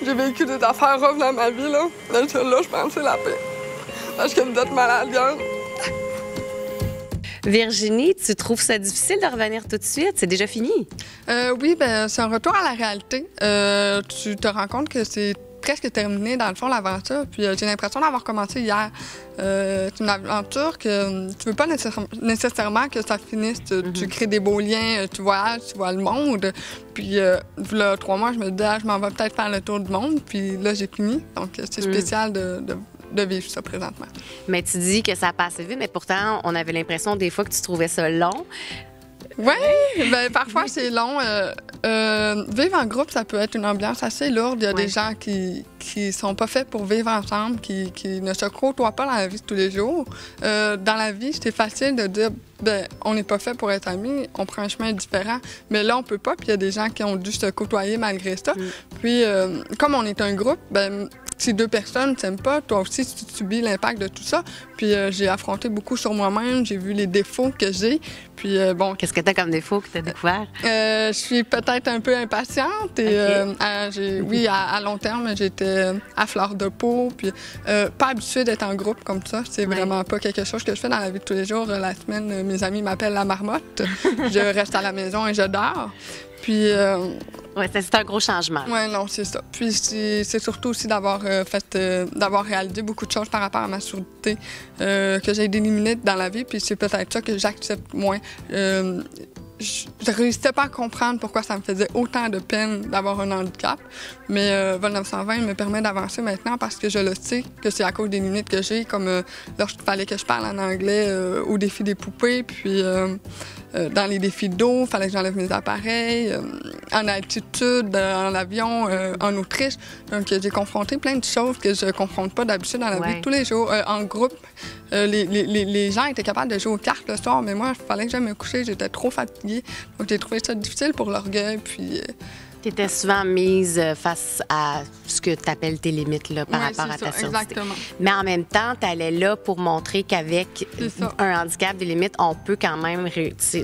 J'ai vécu des affaires rough dans ma vie, là. Là, je pense que c'est la paix. Parce que vous êtes malade, gars. Virginie, tu trouves ça difficile de revenir tout de suite? C'est déjà fini? Oui, ben c'est un retour à la réalité. Tu te rends compte que c'est presque terminé, dans le fond, l'aventure. Puis j'ai l'impression d'avoir commencé hier. C'est une aventure que tu veux pas nécessairement que ça finisse. Tu crées des beaux liens, tu voyages, tu vois le monde. Puis là, 3 mois, je me disais, je m'en vais peut-être faire le tour du monde. Puis là, j'ai fini. Donc c'est spécial de vivre ça présentement. Mais tu dis que ça passe vite, mais pourtant, on avait l'impression des fois que tu trouvais ça long. Oui, ben, parfois c'est long. Vivre en groupe, ça peut être une ambiance assez lourde. Il y a des gens qui sont pas faits pour vivre ensemble, qui ne se côtoient pas dans la vie de tous les jours. Dans la vie, c'est facile de dire, ben, on n'est pas fait pour être amis, on prend un chemin différent. Mais là, on peut pas, puis il y a des gens qui ont dû se côtoyer malgré ça. Puis, comme on est un groupe, ben, si 2 personnes ne s'aiment pas, toi aussi, tu subis l'impact de tout ça. Puis j'ai affronté beaucoup sur moi-même, j'ai vu les défauts que j'ai. Puis bon... Qu'est-ce que tu as comme défaut que tu as découvert? Je suis peut-être un peu impatiente. Et, oui, à long terme, j'étais à fleur de peau. Puis pas habituée d'être en groupe comme ça. C'est vraiment pas quelque chose que je fais dans la vie de tous les jours. La semaine, mes amis m'appellent la marmotte. Je reste à la maison et je dors. Puis... oui, c'est un gros changement. Oui, non, c'est ça. Puis c'est surtout aussi d'avoir d'avoir réalisé beaucoup de choses par rapport à ma surdité, que j'ai des limites dans la vie, puis c'est peut-être ça que j'accepte moins. Je réussissais pas à comprendre pourquoi ça me faisait autant de peine d'avoir un handicap, mais Vol 920 me permet d'avancer maintenant parce que je le sais que c'est à cause des limites que j'ai, comme lorsqu'il fallait que je parle en anglais au défi des poupées, puis dans les défis d'eau, il fallait que j'enlève mes appareils, en altitude, en avion, en Autriche. Donc j'ai confronté plein de choses que je confronte pas d'habitude dans la vie de tous les jours. En groupe, les gens étaient capables de jouer aux cartes le soir, mais moi, il fallait que j'aille me coucher, j'étais trop fatiguée. Donc j'ai trouvé ça difficile pour l'orgueil, puis... Tu étais souvent mise face à ce que tu appelles tes limites là, par rapport à ta surdité. Exactement. Mais en même temps, tu allais là pour montrer qu'avec un handicap, des limites, on peut quand même réussir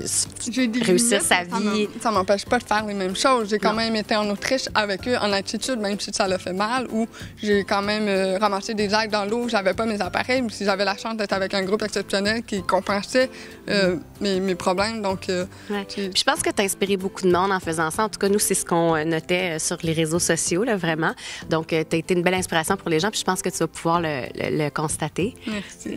sa vie. Ça m'empêche pas de faire les mêmes choses. J'ai quand même été en Autriche avec eux en altitude, même si ça l'a fait mal, ou j'ai quand même ramassé des algues dans l'eau, j'avais pas mes appareils, mais si j'avais la chance d'être avec un groupe exceptionnel qui compensait mes problèmes. Donc, Puis je pense que tu as inspiré beaucoup de monde en faisant ça. En tout cas, nous, c'est ce qu'on notait sur les réseaux sociaux, là, vraiment. Donc, tu as été une belle inspiration pour les gens, puis je pense que tu vas pouvoir le constater. Merci.